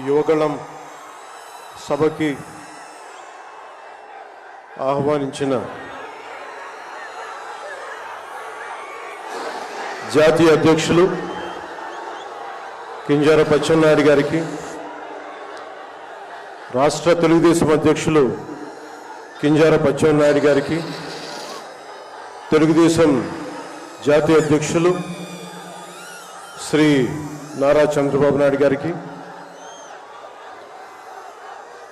యువగళం సభకి ఆహ్వానించిన జాతీయ అధ్యక్షులు కింజరాపు అచ్చెన్నాయుడు గారికి, రాష్ట్ర తెలుగుదేశం అధ్యక్షులు కింజరాపు అచ్చెన్నాయుడు గారికి, తెలుగుదేశం జాతీయ అధ్యక్షులు శ్రీ నారా చంద్రబాబు నాయుడు గారికి,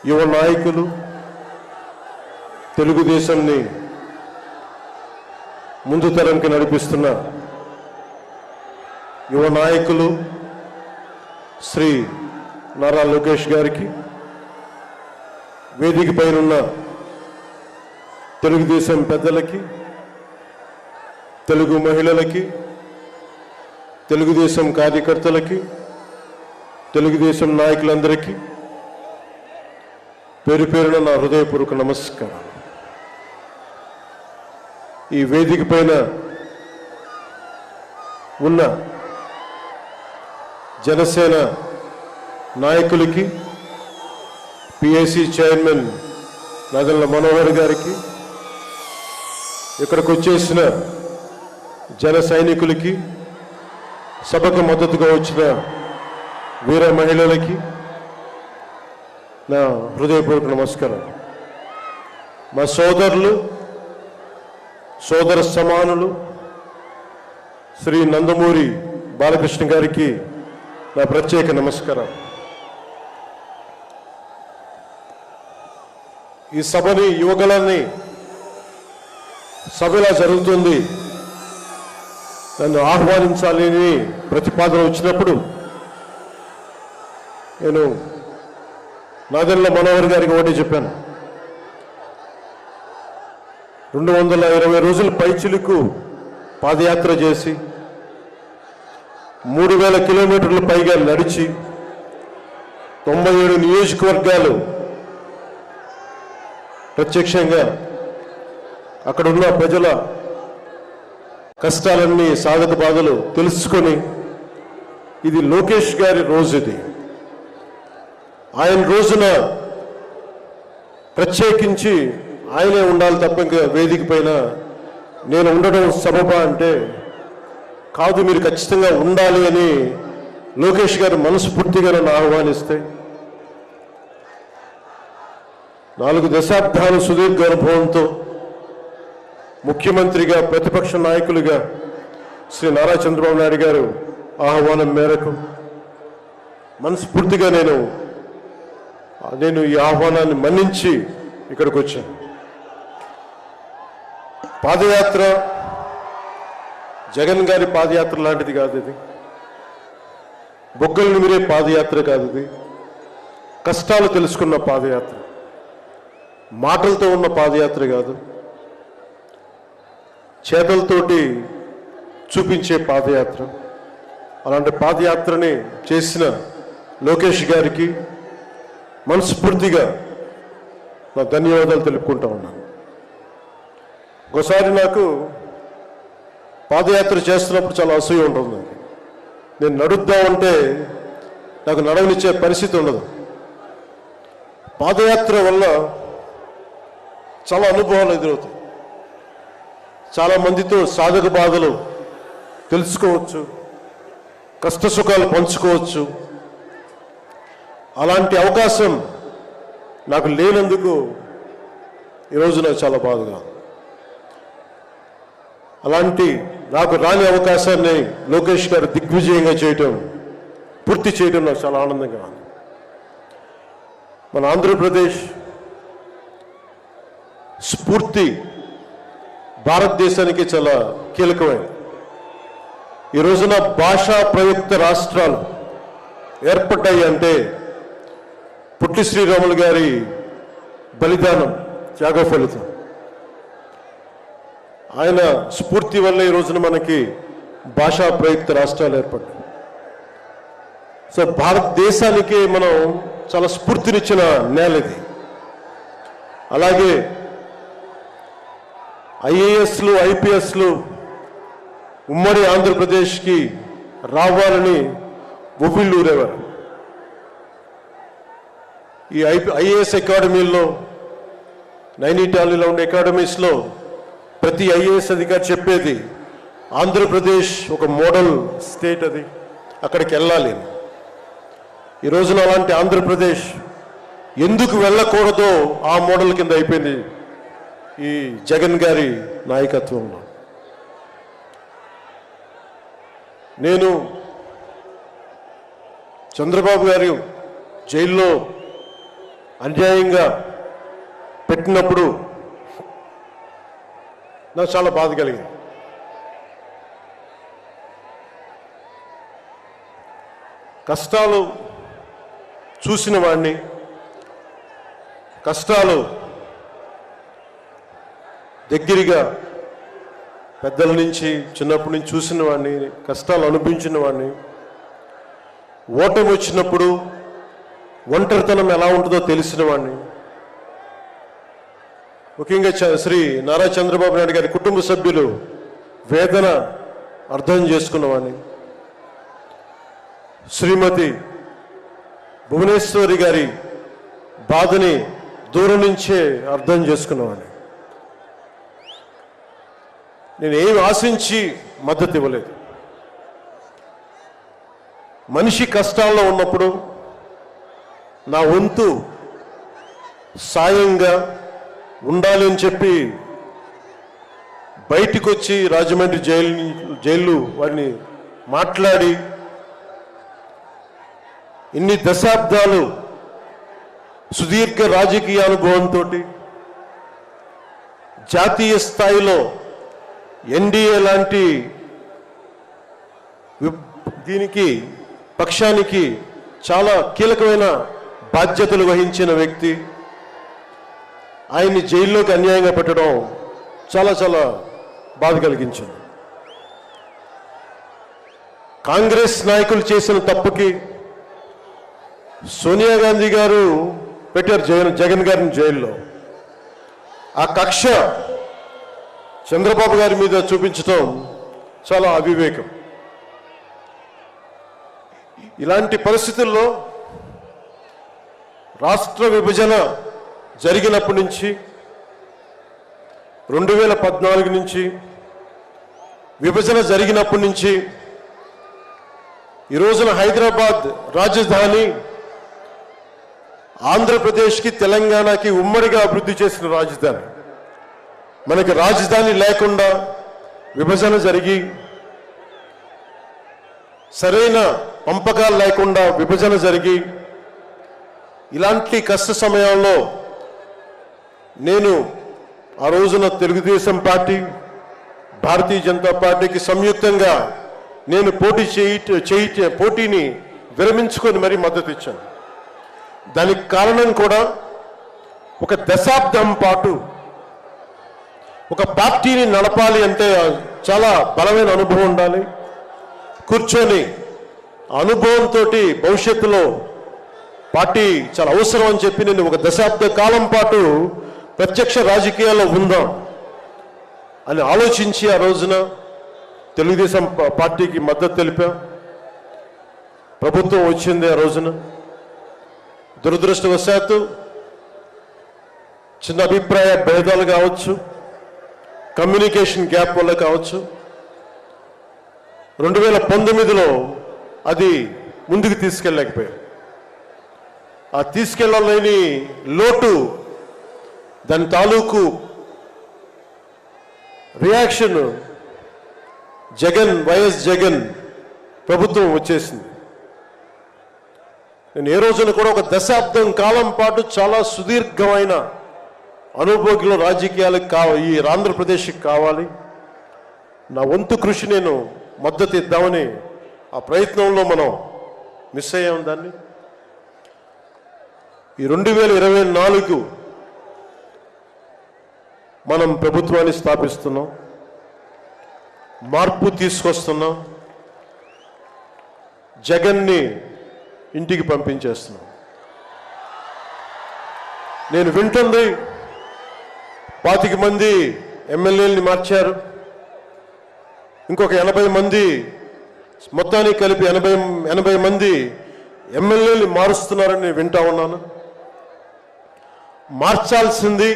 యువ నాయకులు, తెలుగుదేశంని ముందు తరంకి నడిపిస్తున్న యువ నాయకులు శ్రీ నారా లోకేష్ గారికి, వేదిక పైనున్న తెలుగుదేశం పెద్దలకి, తెలుగు మహిళలకి, తెలుగుదేశం కార్యకర్తలకి, తెలుగుదేశం నాయకులందరికీ పేరు పేరున నా హృదయపూర్వక నమస్కారం. ఈ వేదిక పైన ఉన్న జనసేన నాయకులకి, పిఏసి చైర్మన్ నాదెళ్ల మనోహర్ గారికి, ఇక్కడికి వచ్చేసిన జన సైనికులకి, సభకు మద్దతుగా వచ్చిన వీర మహిళలకి నా హృదయపూర్వక నమస్కారం. మా సోదరులు, సోదర సమానులు శ్రీ నందమూరి బాలకృష్ణ గారికి నా ప్రత్యేక నమస్కారం. ఈ సభని, యువగళాన్ని సభలా జరుగుతుంది, నన్ను ఆహ్వానించాలని ప్రతిపాదన వచ్చినప్పుడు నేను నాదెళ్ల మనోహర్ గారికి ఒకటి చెప్పాను. 220 రోజులు పైచిలుకు పాదయాత్ర చేసి 3000 కిలోమీటర్ల పైగా నడిచి 97 నియోజకవర్గాలు ప్రత్యక్షంగా అక్కడున్న ప్రజల కష్టాలన్నీ, సాధక బాధలు తెలుసుకొని, ఇది లోకేష్ గారి రోజు, ఇది ఆయన రోజున ప్రత్యేకించి ఆయనే ఉండాలి తప్ప ఇంకా వేదిక పైన నేను ఉండడం సబబా అంటే కాదు, మీరు ఖచ్చితంగా ఉండాలి అని లోకేష్ గారు మనస్ఫూర్తిగా నన్ను ఆహ్వానిస్తే 4 దశాబ్దాలు సుదీర్ఘ అనుభవంతో ముఖ్యమంత్రిగా, ప్రతిపక్ష నాయకులుగా శ్రీ నారా చంద్రబాబు నాయుడు గారు ఆహ్వానం మేరకు మనస్ఫూర్తిగా నేను ఈ ఆహ్వానాన్ని మన్నించి ఇక్కడికి వచ్చాను. పాదయాత్ర జగన్ గారి పాదయాత్ర లాంటిది కాదు, ఇది బొగ్గలు మీరే పాదయాత్ర కాదు, ఇది కష్టాలు తెలుసుకున్న పాదయాత్ర, మాటలతో ఉన్న పాదయాత్ర కాదు, చేతలతోటి చూపించే పాదయాత్ర. అలాంటి పాదయాత్రని చేసిన లోకేష్ గారికి మనస్ఫూర్తిగా నా ధన్యవాదాలు తెలుపుకుంటా ఉన్నాను. ఒకసారి నాకు పాదయాత్ర చేస్తున్నప్పుడు చాలా అసూయ ఉంటుంది. నేను నడుద్దామంటే నాకు నడవనిచ్చే పరిస్థితి ఉండదు. పాదయాత్ర వల్ల చాలా అనుభవాలు ఎదురవుతాయి, చాలా మందితో సాధక బాధలు తెలుసుకోవచ్చు, కష్ట సుఖాలు పంచుకోవచ్చు. అలాంటి అవకాశం నాకు లేనందుకు ఈరోజు నాకు చాలా బాధగా. అలాంటి నాకు రాని అవకాశాన్ని లోకేష్ గారు దిగ్విజయంగా చేయటం, పూర్తి చేయడం నాకు చాలా ఆనందంగా ఉంది. మన ఆంధ్రప్రదేశ్ స్ఫూర్తి భారతదేశానికి చాలా కీలకమైనది. ఈ రోజున భాషా ప్రయుక్త రాష్ట్రాలు ఏర్పడ్డాయి అంటే పుట్టి శ్రీరాములు గారి బలిదానం, త్యాగ ఫలితం. ఆయన స్ఫూర్తి వల్ల ఈ రోజున మనకి భాషా ప్రయుక్త రాష్ట్రాలు ఏర్పడ్డాయి. సో భారతదేశానికి మనం చాలా స్ఫూర్తినిచ్చిన నేల ఇది. అలాగే ఐఏఎస్లు, ఐపీఎస్లు ఉమ్మడి ఆంధ్రప్రదేశ్కి రావాలని ఉవ్విళ్ళూరేవారు. ఈ ఐఏఎస్ అకాడమీల్లో, నైనిటాల్లో ఉండే అకాడమీస్లో ప్రతి ఐఏఎస్ అధికారి చెప్పేది ఆంధ్రప్రదేశ్ ఒక మోడల్ స్టేట్, అది అక్కడికి వెళ్ళాలి. ఈ రోజున అలాంటి ఆంధ్రప్రదేశ్ ఎందుకు వెళ్ళకూడదో ఆ మోడల్ కింద అయిపోయింది ఈ జగన్ గారి నాయకత్వంలో. నేను చంద్రబాబు గారు జైల్లో అన్యాయంగా పెట్టినప్పుడు నాకు చాలా బాధ కలిగింది. కష్టాలు చూసిన వాడిని, కష్టాలు దగ్గరగా పెద్దల నుంచి చిన్నప్పటి నుంచి చూసిన వాడిని, కష్టాలు అనుభవించిన వాడిని, ఓటమి వచ్చినప్పుడు ఒంటరితనం ఎలా ఉంటుందో తెలిసిన వాడిని, ముఖ్యంగా శ్రీ నారా చంద్రబాబు నాయుడు గారి కుటుంబ సభ్యులు వేదన అర్థం చేసుకున్నవాడిని, శ్రీమతి భువనేశ్వరి గారి బాధని దూరం నుంచే అర్థం చేసుకున్నవాడిని. నేను ఏమి ఆశించి మద్దతు ఇవ్వలేదు. మనిషి కష్టాల్లో ఉన్నప్పుడు నా వంతు సాయంగా ఉండాలి అని చెప్పి బయటికి వచ్చి రాజమండ్రి జైలు వారిని మాట్లాడి ఇన్ని దశాబ్దాలు సుదీర్ఘ రాజకీయ అనుభవంతో జాతీయ స్థాయిలో ఎన్డీఏ లాంటి దీనికి పక్షానికి చాలా కీలకమైన బాధ్యతలు వహించిన వ్యక్తి, ఆయన్ని జైల్లోకి అన్యాయంగా పెట్టడం చాలా చాలా బాధ కలిగించింది. కాంగ్రెస్ నాయకులు చేసిన తప్పుకి సోనియా గాంధీ గారు పెట్టారు జగన్ గారిని జైల్లో. ఆ కక్ష చంద్రబాబు గారి మీద చూపించడం చాలా అవివేకం. ఇలాంటి పరిస్థితుల్లో రాష్ట్ర విభజన జరిగినప్పటి నుంచి 2014 నుంచి విభజన జరిగినప్పటి నుంచి ఈ రోజున హైదరాబాద్ రాజధాని ఆంధ్రప్రదేశ్కి తెలంగాణకి ఉమ్మడిగా అభివృద్ధి చేసిన రాజధాని. మనకి రాజధాని లేకుండా విభజన జరిగి సరైన పంపకాలు లేకుండా విభజన జరిగి ఇలాంటి కష్ట సమయంలో నేను ఆ రోజున తెలుగుదేశం పార్టీ, భారతీయ జనతా పార్టీకి సంయుక్తంగా నేను పోటీని విరమించుకొని మరీ మద్దతు ఇచ్చాను. దానికి కారణం కూడా ఒక దశాబ్దం పాటు ఒక పార్టీని నడపాలి అంటే చాలా బలమైన అనుభవం ఉండాలి. కూర్చొని అనుభవంతో భవిష్యత్తులో పార్టీ చాలా అవసరం అని చెప్పి నేను ఒక దశాబ్ద కాలం పాటు ప్రత్యక్ష రాజకీయాల్లో ఉందాం అని ఆలోచించి ఆ రోజున తెలుగుదేశం పార్టీకి మద్దతు తెలిపాం. ప్రభుత్వం వచ్చింది ఆ రోజున. దురదృష్టవశాత్తు చిన్న అభిప్రాయ భేదాలు కావచ్చు, కమ్యూనికేషన్ గ్యాప్ వల్ల కావచ్చు 2019లో అది ముందుకు తీసుకెళ్ళలేకపోయాం. ఆ తీసుకెళ్ళలేని లోటు, దాని తాలూకు రియాక్షన్ వైఎస్ జగన్ ప్రభుత్వం వచ్చేసింది. నేను ఏ రోజున కూడా ఒక దశాబ్దం కాలం పాటు చాలా సుదీర్ఘమైన అనుభోగిలో రాజకీయాలకు ఈ ఆంధ్రప్రదేశ్కి కావాలి, నా వంతు కృషి నేను మద్దతు ఇద్దామని ఆ ప్రయత్నంలో మనం మిస్ అయ్యాం. దాన్ని ఈ 2024 మనం ప్రభుత్వాన్ని స్థాపిస్తున్నాం, మార్పు తీసుకొస్తున్నాం, జగన్ని ఇంటికి పంపించేస్తున్నాం. నేను వింటుంది 25 మంది ఎమ్మెల్యేలని మార్చారు, ఇంకొక 80 మంది మొత్తానికి కలిపి 80 మంది ఎమ్మెల్యేలు మారుస్తున్నారని నేను వింటా ఉన్నాను. మార్చాల్సింది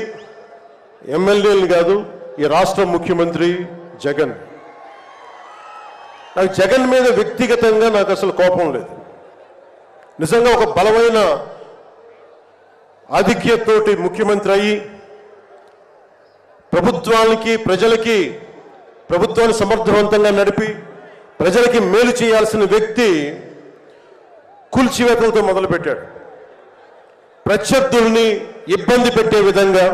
ఎమ్మెల్యేలు కాదు, ఈ రాష్ట్ర ముఖ్యమంత్రి జగన్. నాకు జగన్ మీద వ్యక్తిగతంగా నాకు అసలు కోపం లేదు. నిజంగా ఒక బలమైన ఆధిక్యతతోటి ముఖ్యమంత్రి అయ్యి ప్రభుత్వాన్ని సమర్థవంతంగా నడిపి ప్రజలకి మేలు చేయాల్సిన వ్యక్తి కూల్చివేతలతో మొదలుపెట్టాడు. ప్రత్యర్థుల్ని ఇబ్బంది పెట్టే విధంగా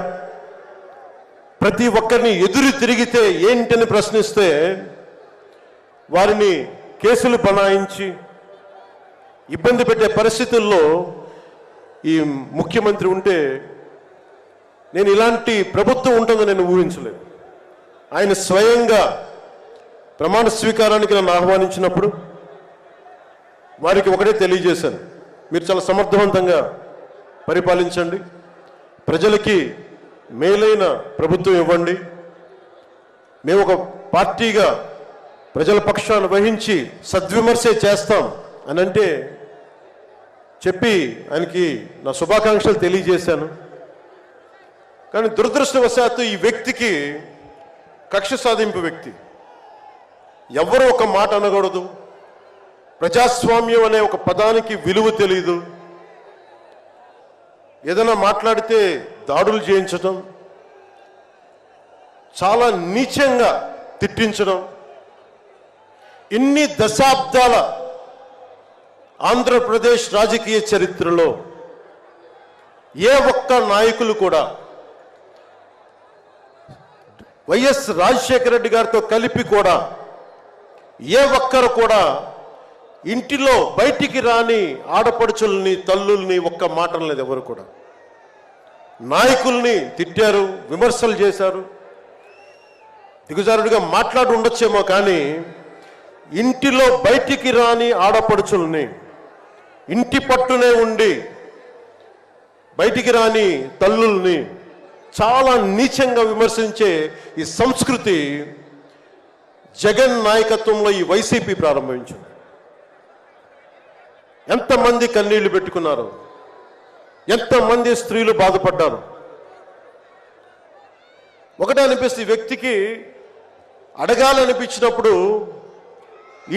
ప్రతి ఒక్కరిని ఎదురు తిరిగితే ఏంటని ప్రశ్నిస్తే వారిని కేసులు బనాయించి ఇబ్బంది పెట్టే పరిస్థితుల్లో ఈ ముఖ్యమంత్రి ఉంటే నేను ఇలాంటి ప్రభుత్వం ఉంటుందని నేను ఊహించలేదు. ఆయన స్వయంగా ప్రమాణ స్వీకారానికి నన్ను ఆహ్వానించినప్పుడు వారికి ఒకటే తెలియజేశాను, మీరు చాలా సమర్థవంతంగా పరిపాలించండి, ప్రజలకి మేలైన ప్రభుత్వం ఇవ్వండి, మేము ఒక పార్టీగా ప్రజల పక్షాన్ని వహించి సద్విమర్శ చేస్తాం అని అంటే చెప్పి ఆయనకి నా శుభాకాంక్షలు తెలియజేశాను. కానీ దురదృష్టవశాత్తు ఈ వ్యక్తికి కక్ష సాధింపు వ్యక్తి, ఎవరు ఒక మాట అనకూడదు, ప్రజాస్వామ్యం అనే ఒక పదానికి విలువ తెలియదు, ఏదైనా మాట్లాడితే దాడులు చేయించడం, చాలా నీచంగా తిట్టించడం, ఇన్ని దశాబ్దాల ఆంధ్రప్రదేశ్ రాజకీయ చరిత్రలో ఏ ఒక్క నాయకులు కూడా వైఎస్ రాజశేఖర రెడ్డి గారితో కలిపి కూడా ఏ ఒక్కరు కూడా ఇంటిలో బయటికి రాని ఆడపడుచుల్ని తల్లుల్ని ఒక్క మాట లేదు. ఎవరు కూడా నాయకుల్ని తిట్టారు, విమర్శలు చేశారు, దిగుజారుడిగా మాట్లాడి ఉండొచ్చేమో, కానీ ఇంటిలో బయటికి రాని ఆడపడుచుల్ని, ఇంటి పట్టునే ఉండి బయటికి రాని తల్లుల్ని చాలా నీచంగా విమర్శించే ఈ సంస్కృతి జగన్ నాయకత్వంలో ఈ వైసీపీ ప్రారంభించింది. ఎంతమంది కన్నీళ్లు పెట్టుకున్నారు, ఎంతమంది స్త్రీలు బాధపడ్డారు. ఒకటే అనిపిస్తే ఈ వ్యక్తికి అడగాలనిపించినప్పుడు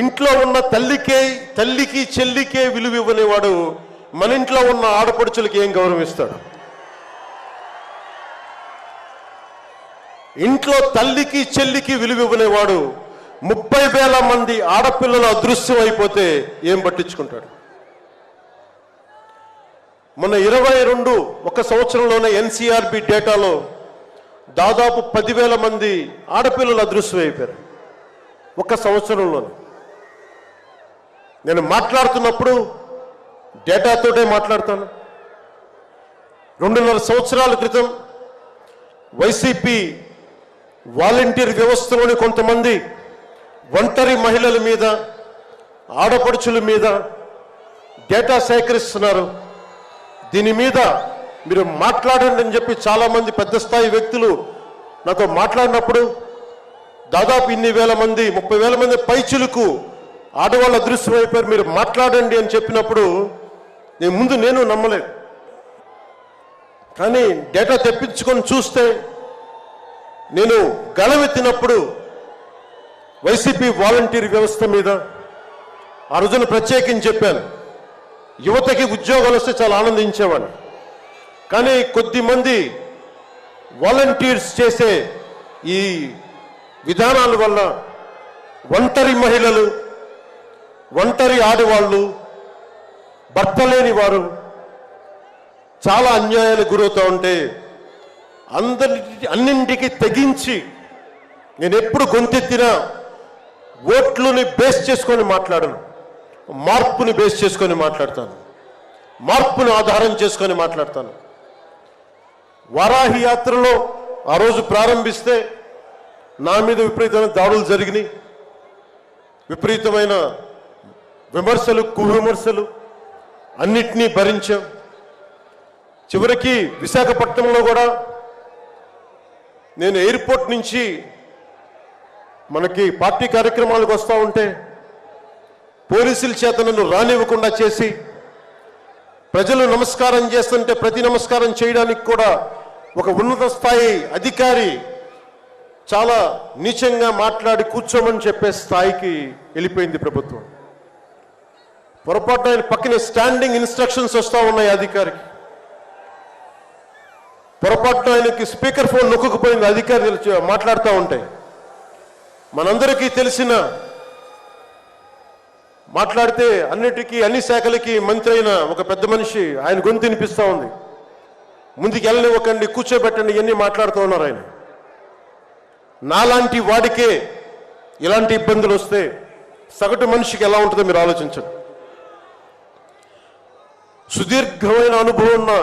ఇంట్లో ఉన్న తల్లికి చెల్లికే విలువ ఇవ్వనేవాడు మన ఇంట్లో ఉన్న ఆడపడుచులకి ఏం గౌరవిస్తాడు? ఇంట్లో తల్లికి చెల్లికి విలువ ఇవ్వనేవాడు 30,000 మంది ఆడపిల్లలు అదృశ్యం అయిపోతే ఏం పట్టించుకుంటాడు? మొన్న 22 ఒక సంవత్సరంలోనే ఎన్సీఆర్బీ డేటాలో దాదాపు 10,000 మంది ఆడపిల్లలు అదృశ్యం అయిపోయారు ఒక సంవత్సరంలోనే. నేను మాట్లాడుతున్నప్పుడు డేటాతోటే మాట్లాడతాను. 2.5 సంవత్సరాల క్రితం వైసీపీ వాలంటీర్ వ్యవస్థలోని కొంతమంది ఒంటరి మహిళల మీద, ఆడపడుచుల మీద డేటా సేకరిస్తున్నారు. దీని మీద మీరు మాట్లాడండి అని చెప్పి చాలామంది పెద్ద స్థాయి వ్యక్తులు నాతో మాట్లాడినప్పుడు దాదాపు ఇన్ని వేల మంది, 30,000 మంది పైచులకు ఆడవాళ్ళు అదృశ్యం అయిపోయారు, మీరు మాట్లాడండి అని చెప్పినప్పుడు నేను నమ్మలేదు. కానీ డేటా తెప్పించుకొని చూస్తే నేను గళమెత్తినప్పుడు వైసీపీ వాలంటీర్ వ్యవస్థ మీద ఆ రోజున ప్రత్యేకించి చెప్పాను, యువతకి ఉద్యోగాలు వస్తే చాలా ఆనందించేవాడిని. కానీ కొద్దిమంది వాలంటీర్స్ చేసే ఈ విధానాల వల్ల ఒంటరి మహిళలు, ఒంటరి ఆడవాళ్ళు, భర్త లేని వారు చాలా అన్యాయాలకు గురవుతూ ఉంటే అన్నింటికి తెగించి నేను ఎప్పుడు గొంతెత్తినా ఓట్లుని బేస్ చేసుకొని మాట్లాడను, మార్పుని బేస్ చేసుకొని మాట్లాడతాను, మార్పుని ఆధారం చేసుకొని మాట్లాడతాను. వారాహి యాత్రలో ఆ రోజు ప్రారంభిస్తే నా మీద విపరీతమైన దాడులు జరిగినాయి, విపరీతమైన విమర్శలు, కువిమర్శలు అన్నిటినీ భరించాం. చివరికి విశాఖపట్నంలో కూడా నేను ఎయిర్పోర్ట్ నుంచి మనకి పార్టీ కార్యక్రమాలకు వస్తూ ఉంటే పోలీసుల చేత నన్ను రానివ్వకుండా చేసి, ప్రజలు నమస్కారం చేస్తుంటే ప్రతి నమస్కారం చేయడానికి కూడా ఒక ఉన్నత స్థాయి అధికారి చాలా నీచంగా మాట్లాడి కూర్చోమని చెప్పే స్థాయికి వెళ్ళిపోయింది ప్రభుత్వం. పొరపాటున ఆయన పక్కనే స్టాండింగ్ ఇన్స్ట్రక్షన్స్ వస్తూ ఉన్నాయి అధికారికి. పొరపాటున ఆయనకి స్పీకర్ ఫోన్ నొక్కుకుపోయింది అధికారులు మాట్లాడుతూ ఉంటాయి. మనందరికీ తెలిసిన, మాట్లాడితే అన్నిటికీ అన్ని శాఖలకి మంత్రి అయిన ఒక పెద్ద మనిషి ఆయన గొంతు వినిపిస్తూ ఉంది. ముందుకు వెళ్ళనివ్వకండి, కూర్చోబెట్టండి, ఇవన్నీ మాట్లాడుతూ ఉన్నారు ఆయన. నాలాంటి వాడికే ఇలాంటి ఇబ్బందులు వస్తే సగటు మనిషికి ఎలా ఉంటుందో మీరు ఆలోచించండి. సుదీర్ఘమైన అనుభవం ఉన్న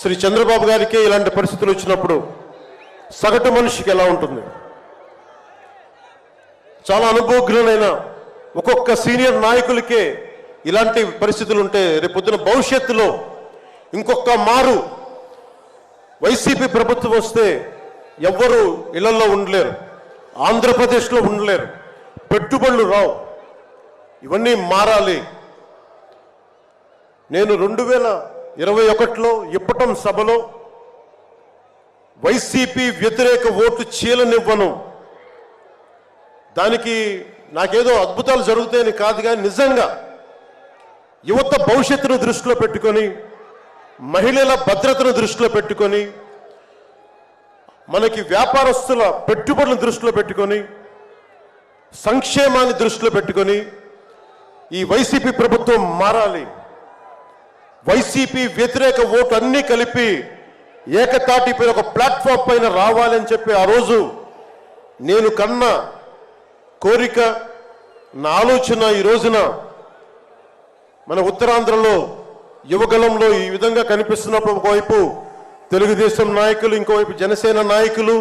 శ్రీ చంద్రబాబు గారికే ఇలాంటి పరిస్థితులు వచ్చినప్పుడు సగటు మనిషికి ఎలా ఉంటుంది? చాలా అనుభవజ్ఞులైన ఒక్కొక్క సీనియర్ నాయకులకే ఇలాంటి పరిస్థితులు ఉంటే రేపొద్దున భవిష్యత్తులో ఇంకొక మారు వైసీపీ ప్రభుత్వం వస్తే ఎవ్వరూ ఇళ్లలో ఉండలేరు, ఆంధ్రప్రదేశ్లో ఉండలేరు, పెట్టుబడులు రావు. ఇవన్నీ మారాలి. నేను 2021లో ఇప్పటం సభలో వైసీపీ వ్యతిరేక ఓటు చీలనివ్వను. దానికి నాకేదో అద్భుతాలు జరుగుతాయని కాదు, కానీ నిజంగా యువత భవిష్యత్తును దృష్టిలో పెట్టుకొని, మహిళల భద్రతను దృష్టిలో పెట్టుకొని, మనకి వ్యాపారస్తుల పెట్టుబడులను దృష్టిలో పెట్టుకొని, సంక్షేమాన్ని దృష్టిలో పెట్టుకొని ఈ వైసీపీ ప్రభుత్వం మారాలి. వైసీపీ వ్యతిరేక ఓటు అన్నీ కలిపి ఏకతాటిపై ఒక ప్లాట్ఫామ్ పైన రావాలని చెప్పి ఆ రోజు నేను కన్న కోరిక, నా ఆలోచన ఈ రోజున మన ఉత్తరాంధ్రలో యువగలంలో ఈ విధంగా కనిపిస్తున్నప్పుడు ఒకవైపు తెలుగుదేశం నాయకులు, ఇంకోవైపు జనసేన నాయకులు,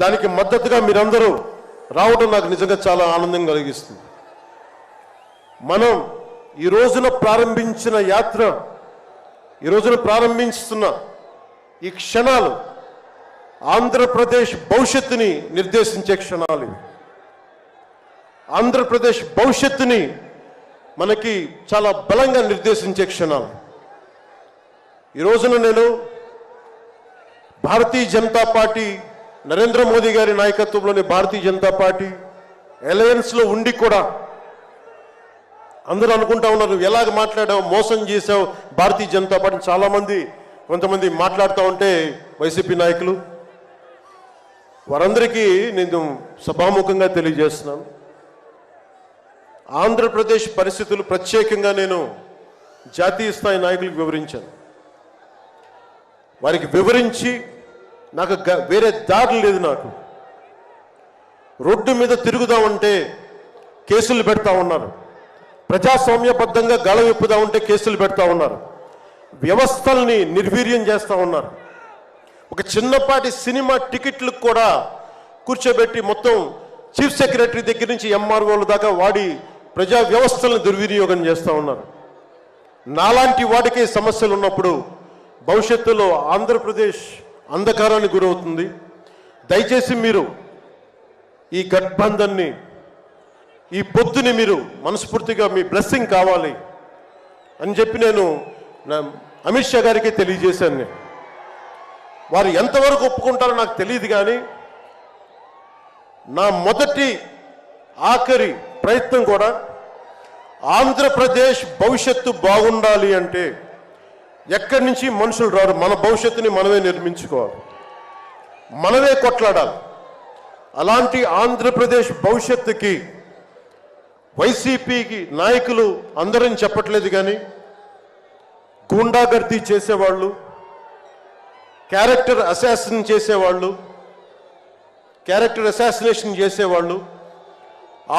దానికి మద్దతుగా మీరందరూ రావడం నాకు నిజంగా చాలా ఆనందం కలిగిస్తుంది. మనం ఈ రోజున ప్రారంభించిన యాత్ర, ఈ రోజున ప్రారంభిస్తున్న ఈ క్షణాలు ఆంధ్రప్రదేశ్ భవిష్యత్తుని నిర్దేశించే క్షణాలు. ఆంధ్రప్రదేశ్ భవిష్యత్తుని మనకి చాలా బలంగా నిర్దేశించే క్షణాలు. ఈ రోజున నేను భారతీయ జనతా పార్టీ, నరేంద్ర మోదీ గారి నాయకత్వంలోని భారతీయ జనతా పార్టీ అలయన్స్లో ఉండి కూడా అందరూ అనుకుంటా ఉన్నారు, నువ్వు ఎలాగ మాట్లాడావు, మోసం చేసావు భారతీయ జనతా పార్టీ. చాలామంది కొంతమంది మాట్లాడుతూ ఉంటే వైసీపీ నాయకులు, వారందరికీ నేను సభాముఖంగా తెలియజేస్తున్నాను, ఆంధ్రప్రదేశ్ పరిస్థితులు ప్రత్యేకంగా నేను జాతీయ స్థాయి నాయకులకు వివరించాను. వారికి వివరించి నాకు వేరే దారి లేదు. నాకు రోడ్డు మీద తిరుగుదామంటే కేసులు పెడతా ఉన్నారు, ప్రజాస్వామ్యబద్ధంగా గళ విప్పుదామంటే కేసులు పెడతా ఉన్నారు, వ్యవస్థల్ని నిర్వీర్యం చేస్తూ ఉన్నారు. ఒక చిన్నపాటి సినిమా టికెట్లకు కూడా కూర్చోబెట్టి మొత్తం చీఫ్ సెక్రటరీ దగ్గర నుంచి ఎంఆర్ఓల దాకా వాడి ప్రజా వ్యవస్థలను దుర్వినియోగం చేస్తూ ఉన్నారు. నాలాంటి వాడికే సమస్యలు ఉన్నప్పుడు భవిష్యత్తులో ఆంధ్రప్రదేశ్ అంధకారానికి గురవుతుంది. దయచేసి మీరు ఈ గఠబంధన్ని, ఈ పొత్తుని మీరు మనస్ఫూర్తిగా మీ బ్లెస్సింగ్ కావాలి అని చెప్పి నేను అమిత్ షా గారికి తెలియజేశాను. వారు ఎంతవరకు ఒప్పుకుంటారో నాకు తెలియదు, కానీ నా మొదటి ఆఖరి ప్రయత్నం కూడా ఆంధ్రప్రదేశ్ భవిష్యత్తు బాగుండాలి అంటే ఎక్కడి నుంచి మనుషులు రారు, మన భవిష్యత్తుని మనమే నిర్మించుకోవాలి, మనమే కొట్లాడాలి. అలాంటి ఆంధ్రప్రదేశ్ భవిష్యత్తుకి వైసీపీకి నాయకులు అందరని చెప్పట్లేదు, కానీ గూండాగర్దీ చేసేవాళ్ళు, క్యారెక్టర్ అసాసినేషన్ చేసేవాళ్ళు,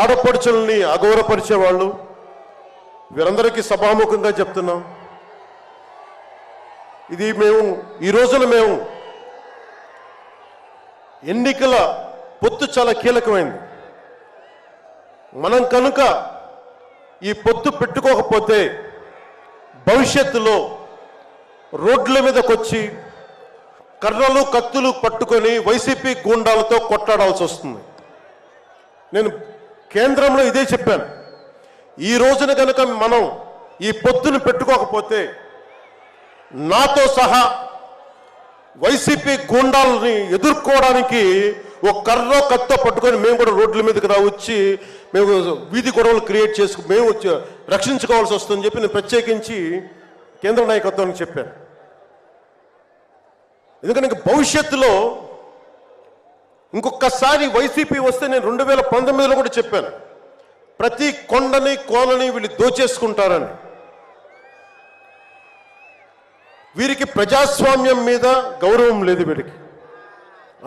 ఆడపడుచుల్ని అగౌరవపరిచేవాళ్ళు, వీరందరికీ సభాముఖంగా చెప్తున్నాం, ఇది ఈ రోజున మేము ఎన్నికల పొత్తు చాలా కీలకమైంది. మనం కనుక ఈ పొత్తు పెట్టుకోకపోతే భవిష్యత్తులో రోడ్ల మీదకి వచ్చి కర్రలు కత్తులు పట్టుకొని వైసీపీ గూండాలతో కొట్లాడాల్సి వస్తుంది. నేను కేంద్రంలో ఇదే చెప్పాను, ఈ రోజున కనుక మనం ఈ పొత్తును పెట్టుకోకపోతే నాతో సహా వైసీపీ గూండాలని ఎదుర్కోవడానికి ఒక కర్ర కత్తో పట్టుకొని మేము కూడా రోడ్ల మీదకి వచ్చి మేము వీధి గొడవలు క్రియేట్ చేసుకు మేము రక్షించుకోవాల్సి వస్తుందని చెప్పి నేను ప్రత్యేకించి కేంద్ర నాయకత్వానికి చెప్పాను. ఎందుకంటే భవిష్యత్తులో ఇంకొకసారి వైసీపీ వస్తే నేను 2019లో కూడా చెప్పాను, ప్రతి కొండని కోనని వీళ్ళు దోచేసుకుంటారని. వీరికి ప్రజాస్వామ్యం మీద గౌరవం లేదు వీరికి.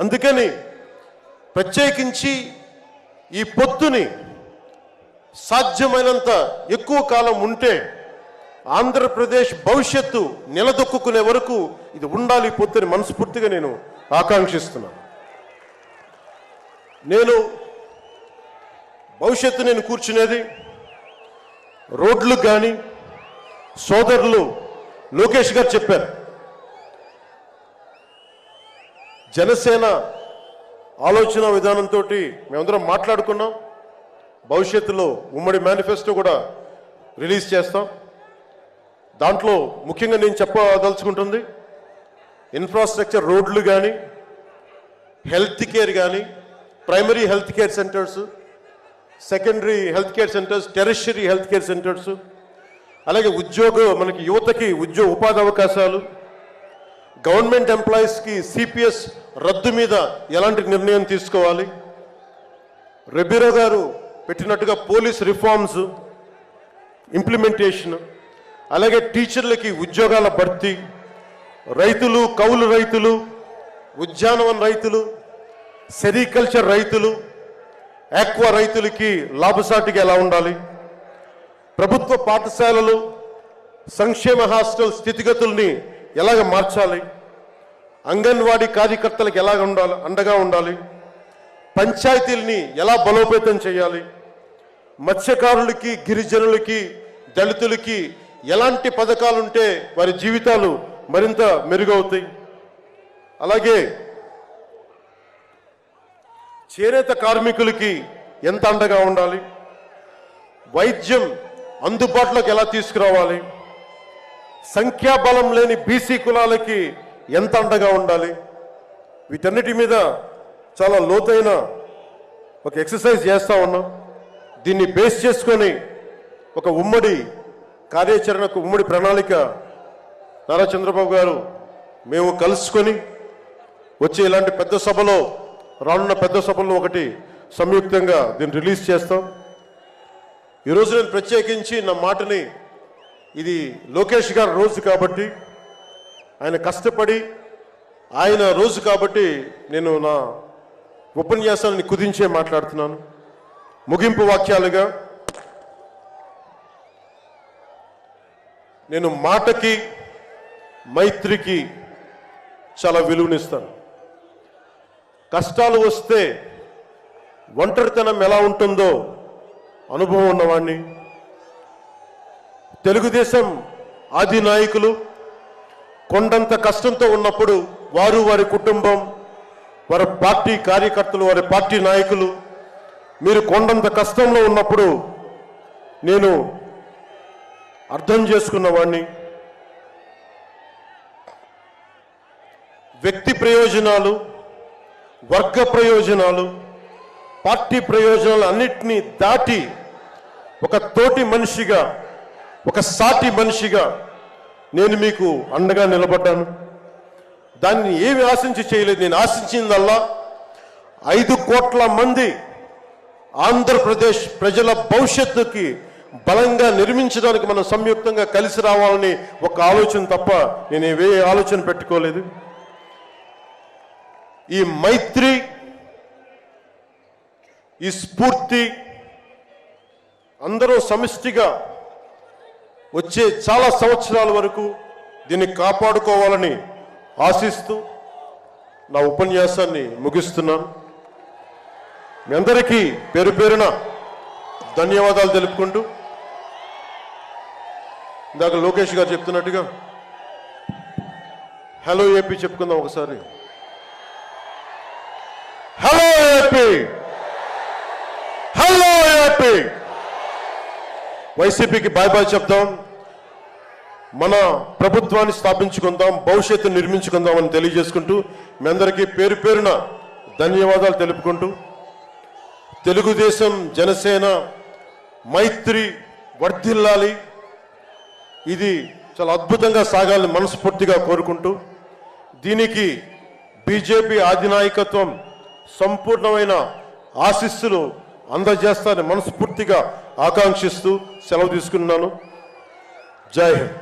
అందుకని ప్రత్యేకించి ఈ పొత్తుని సాధ్యమైనంత ఎక్కువ కాలం ఉంటే ఆంధ్రప్రదేశ్ భవిష్యత్తు నిలదొక్కునే వరకు ఇది ఉండాలి పొత్తుని మనస్ఫూర్తిగా నేను ఆకాంక్షిస్తున్నాను. నేను భవిష్యత్తు నేను కూర్చునేది రోడ్లు కానీ సోదరులు లోకేష్ గారు చెప్పారు, జనసేన ఆలోచన విధానంతో మేమందరం మాట్లాడుకున్నాం. భవిష్యత్తులో ఉమ్మడి మేనిఫెస్టో కూడా రిలీజ్ చేస్తాం. దాంట్లో ముఖ్యంగా నేను చెప్పదలుచుకుంటుంది ఇన్ఫ్రాస్ట్రక్చర్, రోడ్లు కానీ, హెల్త్ కేర్ కానీ, primary health care centres, secondary health care centres, tertiary health care centres, అలాగే మనకి యువతకి ఉపాధి అవకాశాలు, గవర్నమెంట్ ఎంప్లాయీస్కి సిపిఎస్ రద్దు మీద ఎలాంటి నిర్ణయం తీసుకోవాలి, రెబీరో గారు పెట్టినట్టుగా పోలీస్ రిఫార్మ్స్ ఇంప్లిమెంటేషన్, అలాగే టీచర్లకి ఉద్యోగాల భర్తీ, రైతులు, కౌలు రైతులు, ఉద్యానవన రైతులు, సెరికల్చర్ రైతులు, ఆక్వా రైతులకి లాభసాటిగా ఎలా ఉండాలి, ప్రభుత్వ పాఠశాలలు, సంక్షేమ హాస్టల్ స్థితిగతుల్ని ఎలాగ మార్చాలి, అంగన్వాడీ కార్యకర్తలకు ఎలాగ అండగా ఉండాలి, పంచాయతీల్ని ఎలా బలోపేతం చేయాలి, మత్స్యకారులకి, గిరిజనులకి, దళితులకి ఎలాంటి పథకాలుంటే వారి జీవితాలు మరింత మెరుగవుతాయి, అలాగే చేనేత కార్మికులకి ఎంత అండగా ఉండాలి, వైద్యం అందుబాటులోకి ఎలా తీసుకురావాలి, సంఖ్యాబలం లేని బీసీ కులాలకి ఎంత అండగా ఉండాలి, వీటన్నిటి మీద చాలా లోతైన ఒక ఎక్సర్సైజ్ చేస్తూ ఉన్నాం. దీన్ని బేస్ చేసుకొని ఒక ఉమ్మడి కార్యాచరణకు, ఉమ్మడి ప్రణాళిక నారా చంద్రబాబు గారు మేము కలుసుకొని వచ్చే ఇలాంటి పెద్ద సభలో, రానున్న పెద్ద సభల్లో ఒకటి సంయుక్తంగా దీన్ని రిలీజ్ చేస్తాం. ఈరోజు నేను ప్రత్యేకించి నా మాటని, ఇది లోకేష్ గారి రోజు కాబట్టి, ఆయన కష్టపడి ఆయన రోజు కాబట్టి నేను నా ఉపన్యాసాన్ని కుదించే మాట్లాడుతున్నాను. ముగింపు వాక్యాలుగా నేను మాటకి, మైత్రికి చాలా విలువనిస్తాను. కష్టాలు వస్తే ఒంటరితనం ఎలా ఉంటుందో అనుభవం ఉన్నవాడిని. తెలుగుదేశం ఆది నాయకులు కొండంత కష్టంతో ఉన్నప్పుడు వారు, వారి కుటుంబం, వారి పార్టీ కార్యకర్తలు, వారి పార్టీ నాయకులు మీరు కొండంత కష్టంలో ఉన్నప్పుడు నేను అర్థం చేసుకున్నవాడిని. వ్యక్తి ప్రయోజనాలు, వర్గ ప్రయోజనాలు, పార్టీ ప్రయోజనాలు అన్నిటినీ దాటి ఒక తోటి మనిషిగా, ఒక సాటి మనిషిగా నేను మీకు అండగా నిలబడ్డాను. దాన్ని ఏమి ఆశించి చేయలేదు. నేను ఆశించిందల్లా 5 కోట్ల మంది ఆంధ్రప్రదేశ్ ప్రజల భవిష్యత్తుకి బలంగా నిర్మించడానికి మనం సంయుక్తంగా కలిసి రావాలని ఒక ఆలోచన తప్ప నేను ఏ ఆలోచన పెట్టుకోలేదు. ఈ మైత్రి, ఈ స్ఫూర్తి అందరూ సమిష్టిగా వచ్చే చాలా సంవత్సరాల వరకు దీన్ని కాపాడుకోవాలని ఆశిస్తూ నా ఉపన్యాసాన్ని ముగిస్తున్నాను. మీ అందరికీ పేరు పేరున ధన్యవాదాలు తెలుపుకుంటూ, ఇందాక లోకేష్ గారు చెప్తున్నట్టుగా హలో ఏపీ చెప్పుకుందాం ఒకసారి. Hello AP, hello AP. వైసీపీకి బాయ్ బాయ్ చెప్దాం, మన ప్రభుత్వాన్ని స్థాపించుకుందాం, భవిష్యత్తు నిర్మించుకుందాం అని తెలియజేసుకుంటూ మీ అందరికీ పేరు పేరున ధన్యవాదాలు తెలుపుకుంటూ తెలుగుదేశం జనసేన మైత్రి వర్ధిల్లాలి, ఇది చాలా అద్భుతంగా సాగాలని మనస్ఫూర్తిగా కోరుకుంటూ దీనికి బీజేపీ అధినాయకత్వం సంపూర్ణమైన ఆశీస్సులు అందజేస్తారని మనస్ఫూర్తిగా ఆకాంక్షిస్తూ సెలవు తీసుకున్నాను. జై హింద్.